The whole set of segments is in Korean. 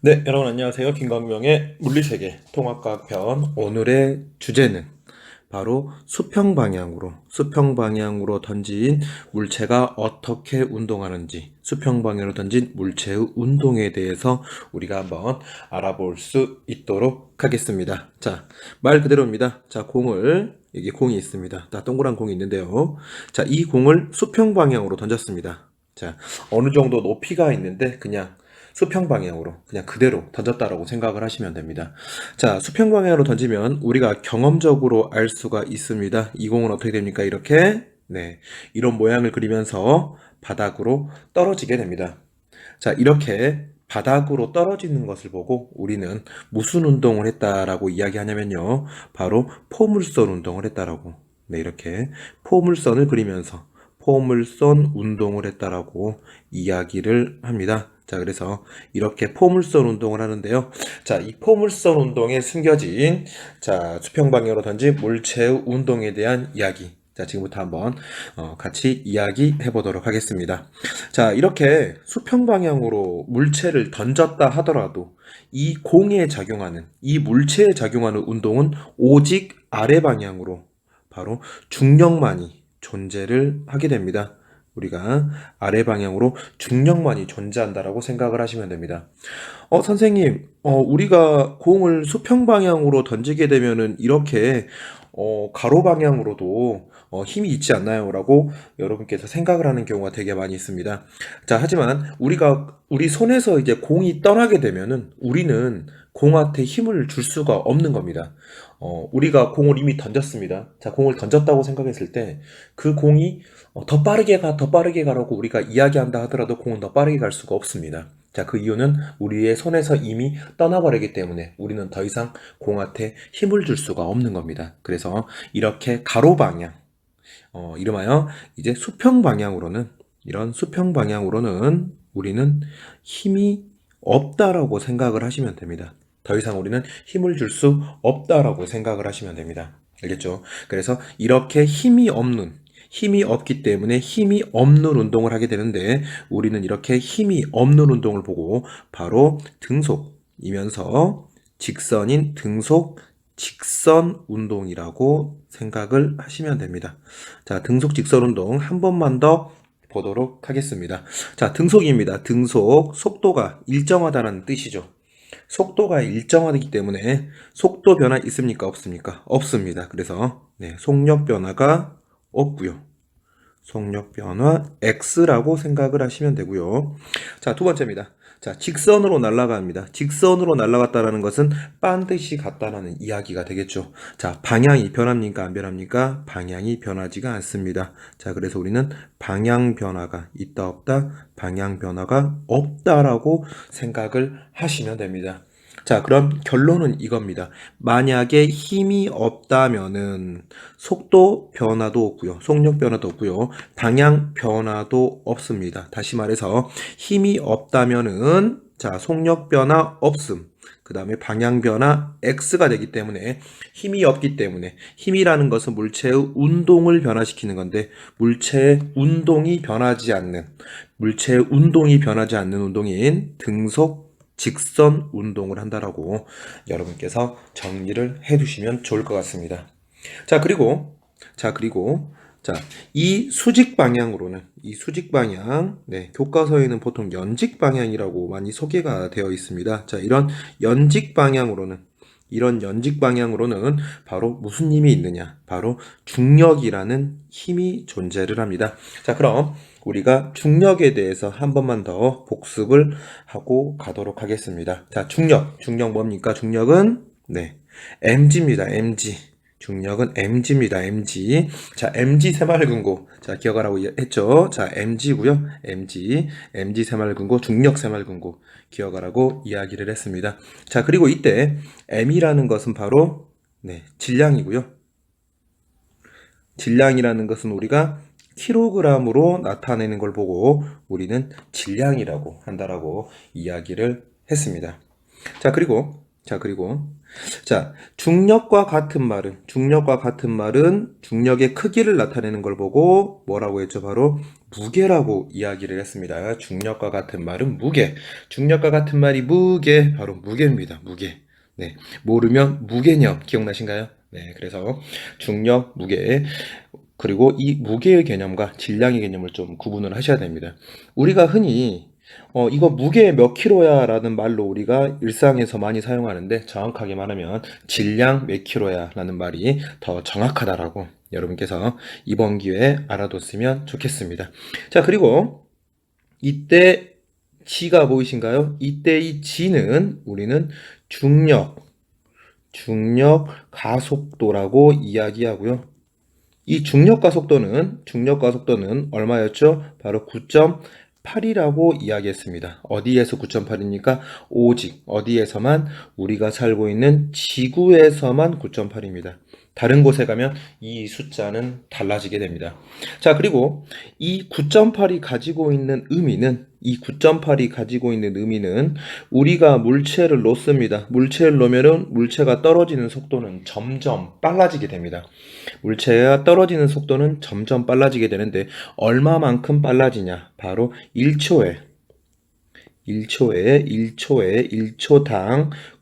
네, 여러분 안녕하세요. 김광명의 물리세계 통합과학 편. 오늘의 주제는 바로 수평 방향으로 던진 물체가 어떻게 운동하는지, 수평 방향으로 던진 물체의 운동에 대해서 우리가 한번 알아볼 수 있도록 하겠습니다. 자, 말 그대로입니다. 자, 여기 공이 있습니다. 동그란 공이 있는데요. 자, 이 공을 수평 방향으로 던졌습니다. 자, 어느 정도 높이가 있는데 그냥 수평 방향으로 그냥 그대로 던졌다라고 생각을 하시면 됩니다. 자, 수평 방향으로 던지면 우리가 경험적으로 알 수가 있습니다. 이 공은 어떻게 됩니까? 이렇게 이런 모양을 그리면서 바닥으로 떨어지게 됩니다. 자, 이렇게 바닥으로 떨어지는 것을 보고 우리는 무슨 운동을 했다라고 이야기하냐면요. 바로 포물선 운동을 했다라고. 이렇게 포물선을 그리면서 포물선 운동을 했다라고 이야기를 합니다. 자, 그래서 이렇게 포물선 운동을 하는데요. 자, 이 포물선 운동에 숨겨진 수평 방향으로 던진 물체의 운동에 대한 이야기. 자, 지금부터 한번 같이 이야기해 보도록 하겠습니다. 자, 이렇게 수평 방향으로 물체를 던졌다 하더라도 이 물체에 작용하는 운동은 오직 아래 방향으로 바로 중력만이 존재를 하게 됩니다. 우리가 아래 방향으로 중력만이 존재한다라고 생각을 하시면 됩니다. 선생님, 우리가 공을 수평 방향으로 던지게 되면은 이렇게 가로 방향으로도 힘이 있지 않나요? 라고 여러분께서 생각을 하는 경우가 되게 많이 있습니다. 자, 하지만 우리 손에서 이제 공이 떠나게 되면은 우리는 공한테 힘을 줄 수가 없는 겁니다. 우리가 공을 이미 던졌습니다. 자, 공을 던졌다고 생각했을 때 그 공이 더 빠르게 가, 더 빠르게 가라고 우리가 이야기한다 하더라도 공은 더 빠르게 갈 수가 없습니다. 자, 그 이유는 우리의 손에서 이미 떠나버리기 때문에 우리는 더 이상 공한테 힘을 줄 수가 없는 겁니다. 그래서 이렇게 가로 방향, 이름하여 이제 이런 수평 방향으로는 우리는 힘이 없다라고 생각을 하시면 됩니다. 더 이상 우리는 힘을 줄 수 없다라고 생각을 하시면 됩니다. 알겠죠? 그래서 이렇게 힘이 없기 때문에 힘이 없는 운동을 하게 되는데 우리는 이렇게 힘이 없는 운동을 보고 바로 등속이면서 직선인 등속 직선 운동이라고 생각을 하시면 됩니다. 자, 등속 직선 운동 한 번만 더 보도록 하겠습니다. 자, 등속입니다. 등속, 속도가 일정하다는 뜻이죠. 속도가 일정하기 때문에 속도 변화 있습니까? 없습니까? 없습니다. 그래서 속력 변화가 없고요. 속력 변화 X라고 생각을 하시면 되고요. 자, 두 번째입니다. 자, 직선으로 날아갑니다. 직선으로 날아갔다라는 것은 반드시 같다라는 이야기가 되겠죠. 자, 방향이 변합니까? 안 변합니까? 방향이 변하지가 않습니다. 자, 그래서 우리는 방향 변화가 있다 없다? 방향 변화가 없다라고 생각을 하시면 됩니다. 자, 그럼 결론은 이겁니다. 만약에 힘이 없다면은 속도 변화도 없고요. 속력 변화도 없고요. 방향 변화도 없습니다. 다시 말해서 힘이 없다면은 속력 변화 없음. 그 다음에 방향 변화 X가 되기 때문에 힘이 없기 때문에 힘이라는 것은 물체의 운동을 변화시키는 건데 물체의 운동이 변하지 않는 운동인 등속 직선 운동을 한다라고 여러분께서 정리를 해 두시면 좋을 것 같습니다. 자, 그리고, 자, 그리고, 자, 이 수직 방향, 교과서에는 보통 연직 방향이라고 많이 소개가 되어 있습니다. 자, 이런 연직 방향으로는 바로 무슨 힘이 있느냐? 바로 중력이라는 힘이 존재를 합니다. 자, 그럼 우리가 중력에 대해서 한 번만 더 복습을 하고 가도록 하겠습니다. 자, 중력 뭡니까? 중력은, mg입니다. mg. 중력은 mg입니다. mg. 자, mg 새마을금고. 자, 기억하라고 했죠? 자, mg고요. mg 새마을금고, 중력 새마을금고. 기억하라고 이야기를 했습니다. 자, 그리고 이때 m이라는 것은 바로 질량이고요. 질량이라는 것은 우리가 킬로그램으로 나타내는 걸 보고 우리는 질량이라고 한다라고 이야기를 했습니다. 자, 그리고 중력과 같은 말은 중력의 크기를 나타내는 걸 보고 뭐라고 했죠? 바로 무게라고 이야기를 했습니다. 중력과 같은 말은 무게. 중력과 같은 말이 무게, 바로 무게입니다. 무게. 네. 모르면 무개념 기억나신가요? 네. 그래서 중력, 무게. 그리고 이 무게의 개념과 질량의 개념을 좀 구분을 하셔야 됩니다. 우리가 흔히 이거 무게 몇 킬로야 라는 말로 우리가 일상에서 많이 사용하는데 정확하게 말하면 질량 몇 킬로야 라는 말이 더 정확하다라고 여러분께서 이번 기회에 알아뒀으면 좋겠습니다. 자, 그리고 이때 G가 보이신가요? 이때 이 G는 우리는 중력 가속도라고 이야기하고요. 이 중력 가속도는 얼마였죠? 바로 9.8이라고 이야기했습니다. 어디에서 9.8입니까? 오직 어디에서만? 우리가 살고 있는 지구에서만 9.8입니다. 다른 곳에 가면 이 숫자는 달라지게 됩니다. 자, 그리고 이 9.8이 가지고 있는 의미는 우리가 물체를 놓습니다. 물체를 놓으면은 물체가 떨어지는 속도는 점점 빨라지게 됩니다. 물체가 떨어지는 속도는 점점 빨라지게 되는데 얼마만큼 빨라지냐? 바로 1초당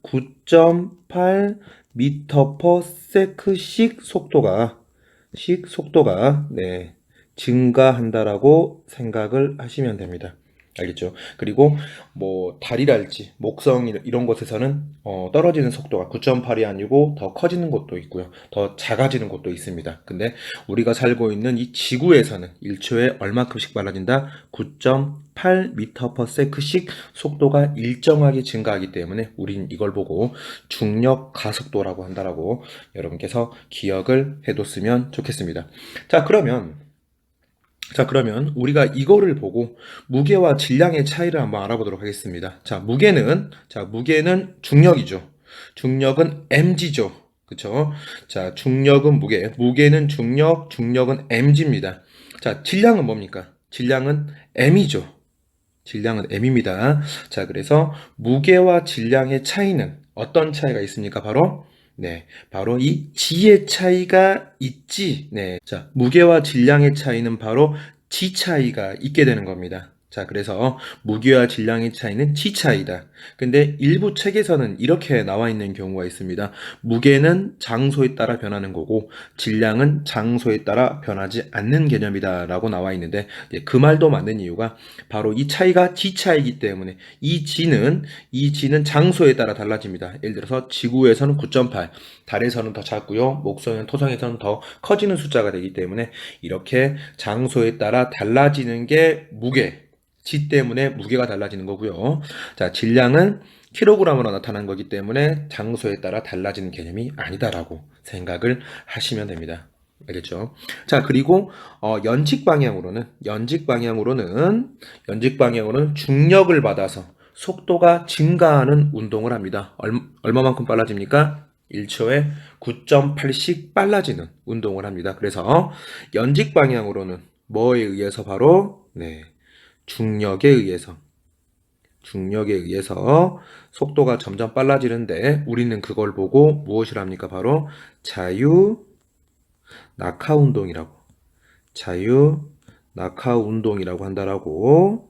9.8 미터 퍼 세크씩 속도가 네, 증가한다라고 생각을 하시면 됩니다. 알겠죠? 그리고 뭐 달이랄지 목성 이런 곳에서는 떨어지는 속도가 9.8이 아니고 더 커지는 곳도 있고요. 더 작아지는 곳도 있습니다. 근데 우리가 살고 있는 이 지구에서는 1초에 얼마큼씩 빨라진다? 9.8 미터 퍼 세크씩 속도가 일정하게 증가하기 때문에 우린 이걸 보고 중력 가속도라고 한다라고 여러분께서 기억을 해뒀으면 좋겠습니다. 자, 그러면 우리가 이거를 보고 무게와 질량의 차이를 한번 알아보도록 하겠습니다. 자, 무게는 중력이죠. 중력은 mg죠. 그쵸? 자, 중력은 무게는 중력은 mg입니다. 자, 질량은 뭡니까? 질량은 m이죠. 질량은 m입니다. 자, 그래서 무게와 질량의 차이는 어떤 차이가 있습니까? 바로 이 G의 차이가 있지. 네. 자, 무게와 질량의 차이는 바로 G 차이가 있게 되는 겁니다. 자, 그래서 무게와 질량의 차이는 G 차이다. 근데 일부 책에서는 이렇게 나와 있는 경우가 있습니다. 무게는 장소에 따라 변하는 거고 질량은 장소에 따라 변하지 않는 개념이다라고 나와 있는데 그 말도 맞는 이유가 바로 이 차이가 G 차이기 때문에 이 G는 장소에 따라 달라집니다. 예를 들어서 지구에서는 9.8, 달에서는 더 작고요. 목성이나 토성에서는 더 커지는 숫자가 되기 때문에 이렇게 장소에 따라 달라지는 게 무게. G 때문에 무게가 달라지는 거고요. 자, 질량은 킬로그램으로 나타난 거기 때문에 장소에 따라 달라지는 개념이 아니다라고 생각을 하시면 됩니다. 알겠죠? 자, 그리고 연직 방향으로는 중력을 받아서 속도가 증가하는 운동을 합니다. 얼마만큼 빨라집니까? 1초에 9.8씩 빨라지는 운동을 합니다. 그래서 연직 방향으로는 뭐에 의해서 바로 중력에 의해서 속도가 점점 빨라지는데 우리는 그걸 보고 무엇을 합니까? 바로 자유 낙하 운동이라고 한다라고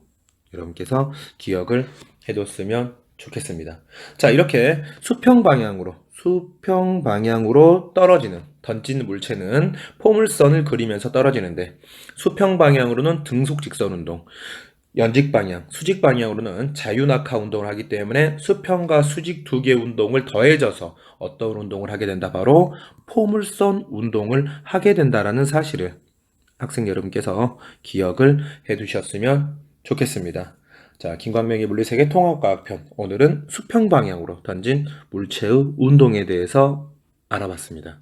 여러분께서 기억을 해뒀으면 좋겠습니다. 자, 이렇게 수평 방향으로 던지는 물체는 포물선을 그리면서 떨어지는데 수평 방향으로는 등속 직선 운동, 수직 방향으로는 자유낙하 운동을 하기 때문에 수평과 수직 두 개의 운동을 더해져서 어떤 운동을 하게 된다? 바로 포물선 운동을 하게 된다라는 사실을 학생 여러분께서 기억을 해두셨으면 좋겠습니다. 자, 김광명의 물리세계 통합과학편, 오늘은 수평 방향으로 던진 물체의 운동에 대해서 알아봤습니다.